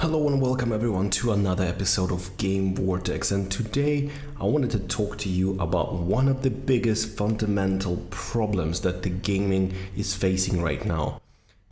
Hello and welcome everyone to another episode of Game Vortex, and today I wanted to talk to you about one of the biggest fundamental problems that the gaming is facing right now.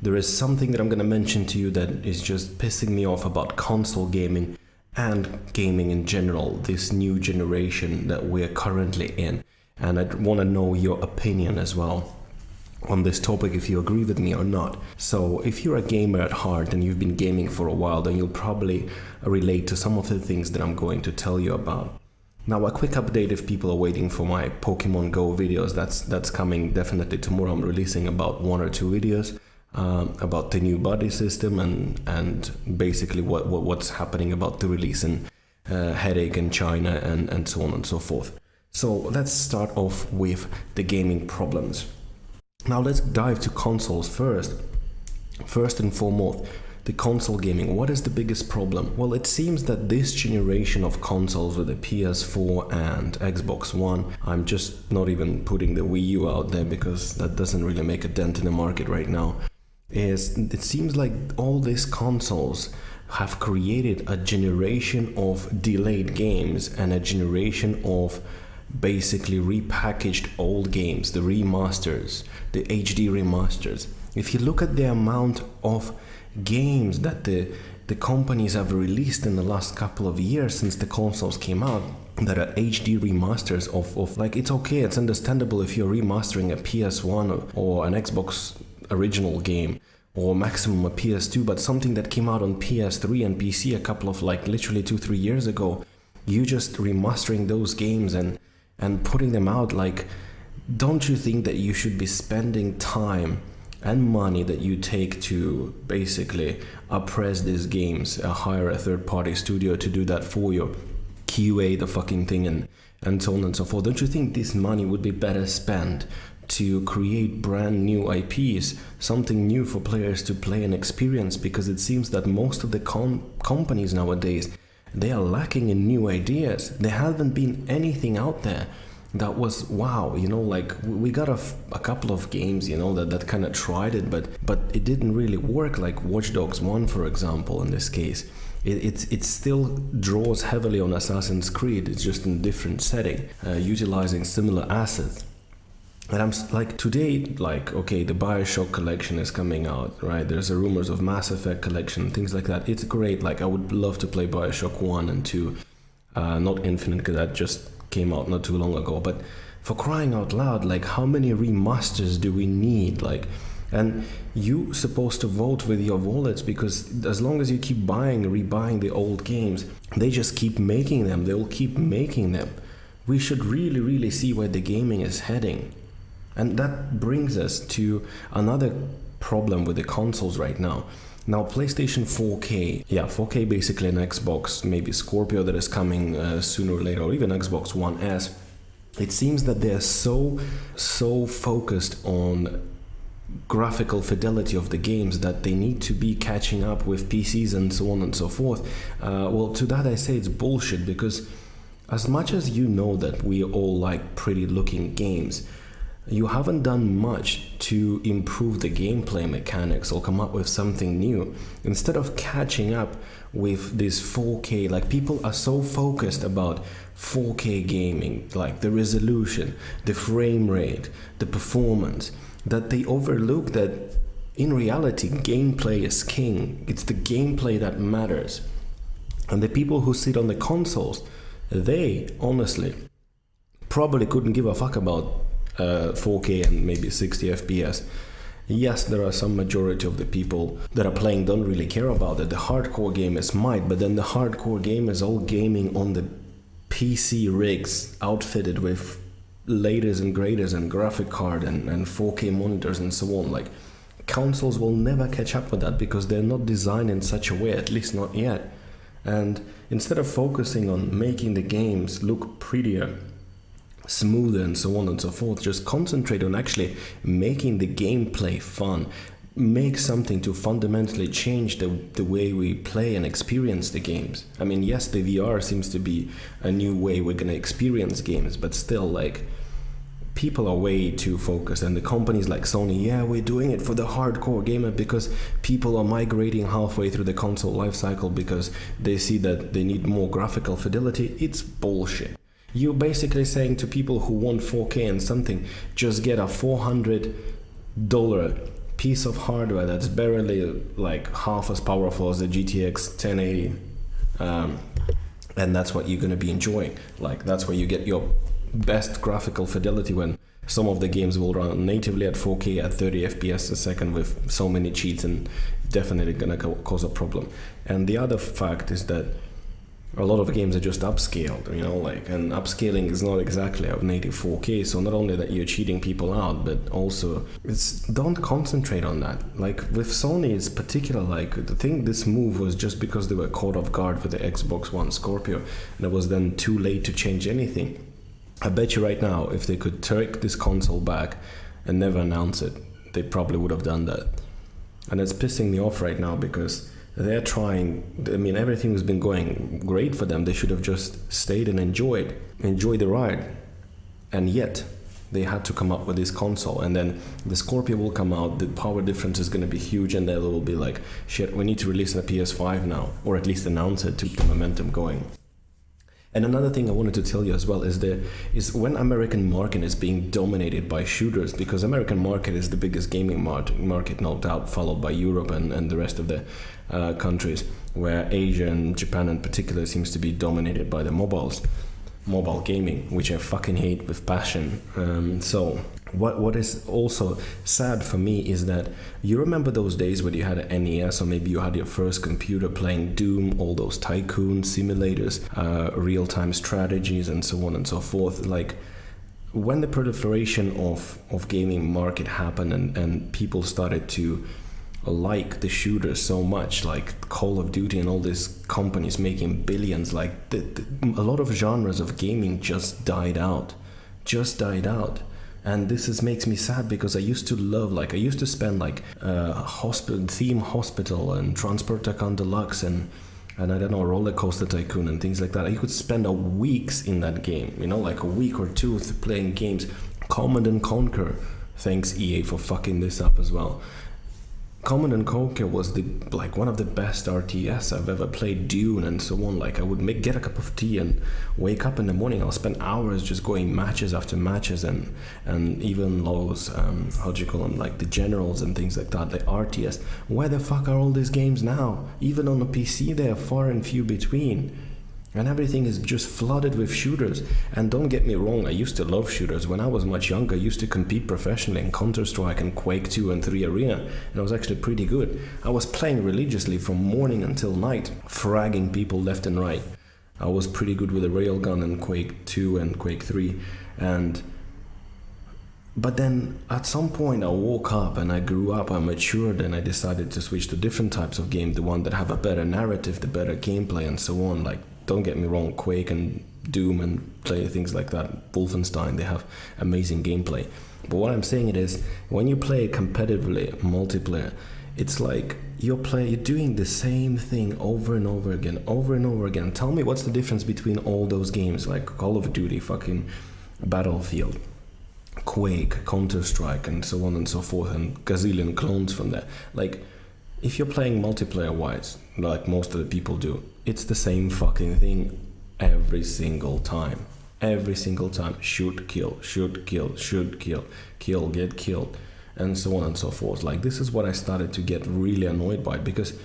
There is something that I'm going to mention to you that is just pissing me off about console gaming and gaming in general, this new generation that we're currently in, and I want to know your opinion as well on this topic, if you agree with me or not. So if you're a gamer at heart and you've been gaming for a while, then you'll probably relate to some of the things that I'm going to tell you about. Now, a quick update if people are waiting for my Pokemon Go videos, that's coming definitely tomorrow. I'm releasing about 1 or 2 videos about the new buddy system and basically what's happening about the release in Headache in China and so on and so forth. So let's start off with the gaming problems. Now let's dive to consoles first. First and foremost, the console gaming. What is the biggest problem? Well, it seems that this generation of consoles with the PS4 and Xbox One, I'm just not even putting the Wii U out there because that doesn't really make a dent in the market right now, it seems like all these consoles have created a generation of delayed games and a generation of basically repackaged old games, the remasters, the HD remasters. If you look at the amount of games that the companies have released in the last couple of years since the consoles came out that are HD remasters of like, it's okay, it's understandable if you're remastering a PS1 or an Xbox original game or maximum a PS2, but something that came out on PS3 and PC a couple of like literally 2-3 years ago, you just remastering those games and putting them out, like, don't you think that you should be spending time and money that you take to basically appraise these games, hire a third-party studio to do that for you, QA the fucking thing and so on and so forth? Don't you think this money would be better spent to create brand new IPs, something new for players to play and experience? Because it seems that most of the companies nowadays, they are lacking in new ideas. There hasn't been anything out there that was wow, like we got a couple of games, that kind of tried it, but it didn't really work, like Watch Dogs 1, for example. In this case, it still draws heavily on Assassin's Creed. It's just in a different setting, utilizing similar assets. And I'm like, today, like, okay, the BioShock collection is coming out, right? There's a rumors of Mass Effect collection, things like that. It's great. Like, I would love to play BioShock 1 and 2, not Infinite, because that just came out not too long ago. But for crying out loud, like, how many remasters do we need? Like, and you supposed to vote with your wallets, because as long as you keep rebuying the old games, they just keep making them. They'll keep making them. We should really, really see where the gaming is heading. And that brings us to another problem with the consoles right now. Now, PlayStation 4K, 4K basically an Xbox, maybe Scorpio that is coming sooner or later, or even Xbox One S. It seems that they're so focused on graphical fidelity of the games that they need to be catching up with PCs and so on and so forth. Well, to that I say it's bullshit, because as much as you know that we all like pretty looking games, you haven't done much to improve the gameplay mechanics or come up with something new. Instead of catching up with this 4K, like, people are so focused about 4K gaming, like the resolution, the frame rate, the performance, that they overlook that in reality gameplay is king. It's the gameplay that matters. And the people who sit on the consoles, they honestly probably couldn't give a fuck about 4K and maybe 60 FPS. Yes, there are some majority of the people that are playing don't really care about it. The hardcore gamers might, but then the hardcore gamers all gaming on the PC rigs, outfitted with latest and greatest and graphic card and 4K monitors and so on. Like, consoles will never catch up with that because they're not designed in such a way, at least not yet. And instead of focusing on making the games look prettier, smoother and so on and so forth, just concentrate on actually making the gameplay fun. Make something to fundamentally change the way we play and experience the games. I mean, yes, the VR seems to be a new way we're gonna experience games, but still, like, people are way too focused, and the companies like Sony, yeah, we're doing it for the hardcore gamer because people are migrating halfway through the console life cycle because they see that they need more graphical fidelity. It's bullshit. You're basically saying to people who want 4K and something, just get a $400 piece of hardware that's barely like half as powerful as the GTX 1080, and that's what you're going to be enjoying. Like, that's where you get your best graphical fidelity, when some of the games will run natively at 4K at 30 FPS a second with so many cheats, and definitely gonna cause a problem. And the other fact is that a lot of games are just upscaled, and upscaling is not exactly a native 4K. So not only that you're cheating people out, but also don't concentrate on that. Like with Sony, it's particular. Like, the thing, this move was just because they were caught off guard with the Xbox One Scorpio, and it was then too late to change anything. I bet you right now, if they could take this console back and never announce it, they probably would have done that. And it's pissing me off right now because they're trying. I mean, everything has been going great for them. They should have just stayed and enjoyed the ride. And yet, they had to come up with this console. And then the Scorpio will come out, the power difference is going to be huge, and they will be like, shit, we need to release a PS5 now, or at least announce it to keep the momentum going. And another thing I wanted to tell you as well is when American market is being dominated by shooters, because American market is the biggest gaming market, no doubt, followed by Europe and the rest of the countries, where Asia and Japan in particular seems to be dominated by the mobile gaming, which I fucking hate with passion. So what is also sad for me is that you remember those days when you had an NES, or maybe you had your first computer playing Doom, all those tycoon simulators, real-time strategies, and so on and so forth. Like, when the proliferation of gaming market happened and people started to like the shooters so much, like Call of Duty and all these companies making billions, like a lot of genres of gaming just died out. And this makes me sad, because I used to spend like Theme Hospital and Transport Tycoon Deluxe and I don't know, Roller Coaster Tycoon and things like that. I could spend weeks in that game, like a week or two playing games. Command & Conquer, thanks EA for fucking this up as well. Command & Conquer was one of the best RTS I've ever played. Dune and so on. Like, I would get a cup of tea and wake up in the morning. I'll spend hours just going matches after matches, and even those how do you call them, like the generals and things like that, the RTS. Where the fuck are all these games now? Even on the PC, they are far and few between. And everything is just flooded with shooters. And don't get me wrong, I used to love shooters. When I was much younger, I used to compete professionally in Counter-Strike and Quake 2 and 3 Arena. And I was actually pretty good. I was playing religiously from morning until night, fragging people left and right. I was pretty good with a railgun in Quake 2 and Quake 3. But then at some point I woke up and I grew up, I matured, and I decided to switch to different types of game, the one that have a better narrative, the better gameplay and so on. Like, don't get me wrong, Quake and Doom and play things like that, Wolfenstein, they have amazing gameplay. But what I'm saying is, when you play competitively multiplayer, it's like you're doing the same thing over and over again. Tell me what's the difference between all those games, like Call of Duty, fucking Battlefield, Quake, Counter-Strike, and so on and so forth, and gazillion clones from that. Like, if you're playing multiplayer wise, like most of the people do, it's the same fucking thing every single time. Shoot, kill, kill, get killed, and so on and so forth. Like, this is what I started to get really annoyed by, because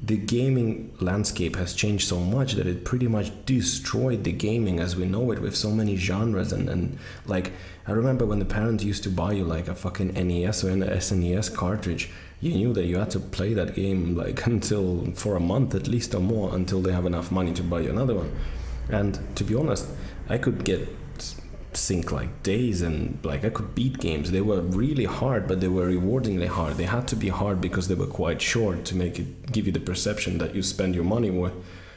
the gaming landscape has changed so much that it pretty much destroyed the gaming as we know it, with so many genres. And like, I remember when the parents used to buy you like a fucking NES or an SNES cartridge, you knew that you had to play that game like for a month at least or more, until they have enough money to buy you another one. And to be honest, I could sink like days, and like I could beat games. They were really hard, but they were rewardingly hard. They had to be hard because they were quite short to give you the perception that you spend your money worth.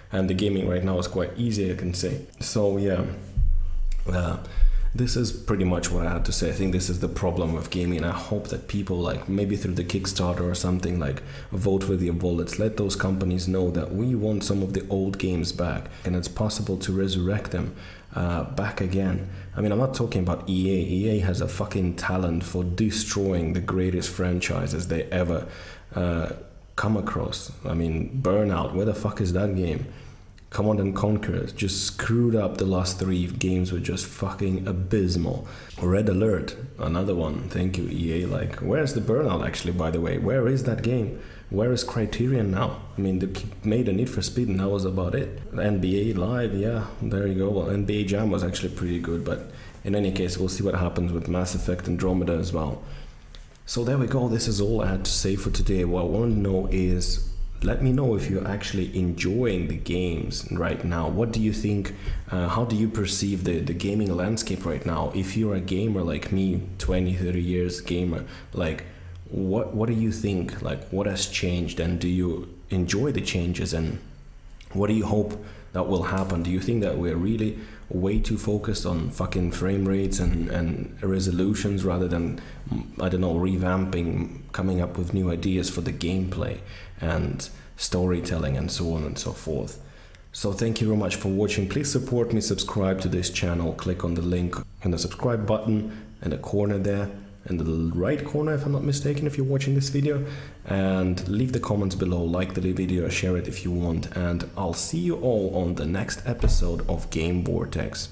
And the gaming right now is quite easy, I can say. So yeah, this is pretty much what I had to say. I think this is the problem with gaming. I hope that people, like maybe through the Kickstarter or something, like vote with your wallets. Let those companies know that we want some of the old games back, and it's possible to resurrect them back again. I mean, I'm not talking about EA. EA has a fucking talent for destroying the greatest franchises they ever come across. I mean, Burnout, where the fuck is that game? Command and Conquer just screwed up. The last 3 games were just fucking abysmal. Red Alert, another one. Thank you, EA. Like, where's the Burnout actually, by the way? Where is that game? Where is Criterion now? I mean, they made a Need for Speed and that was about it. NBA Live, yeah, there you go. Well, NBA Jam was actually pretty good, but in any case, we'll see what happens with Mass Effect Andromeda as well. So there we go. This is all I had to say for today. What I want to know is, let me know if you're actually enjoying the games right now. What do you think? How do you perceive the gaming landscape right now? If you're a gamer like me, 20, 30 years gamer, like what do you think? Like, what has changed, and do you enjoy the changes, and what do you hope that will happen? Do you think that we're really way too focused on fucking frame rates and resolutions rather than, I don't know, revamping, coming up with new ideas for the gameplay and storytelling and so on and so forth? So thank you very much for watching. Please support me, subscribe to this channel, click on the link in the subscribe button in the corner there, in the right corner if I'm not mistaken, if you're watching this video, and leave the comments below, like the video, share it if you want, and I'll see you all on the next episode of Game Vortex.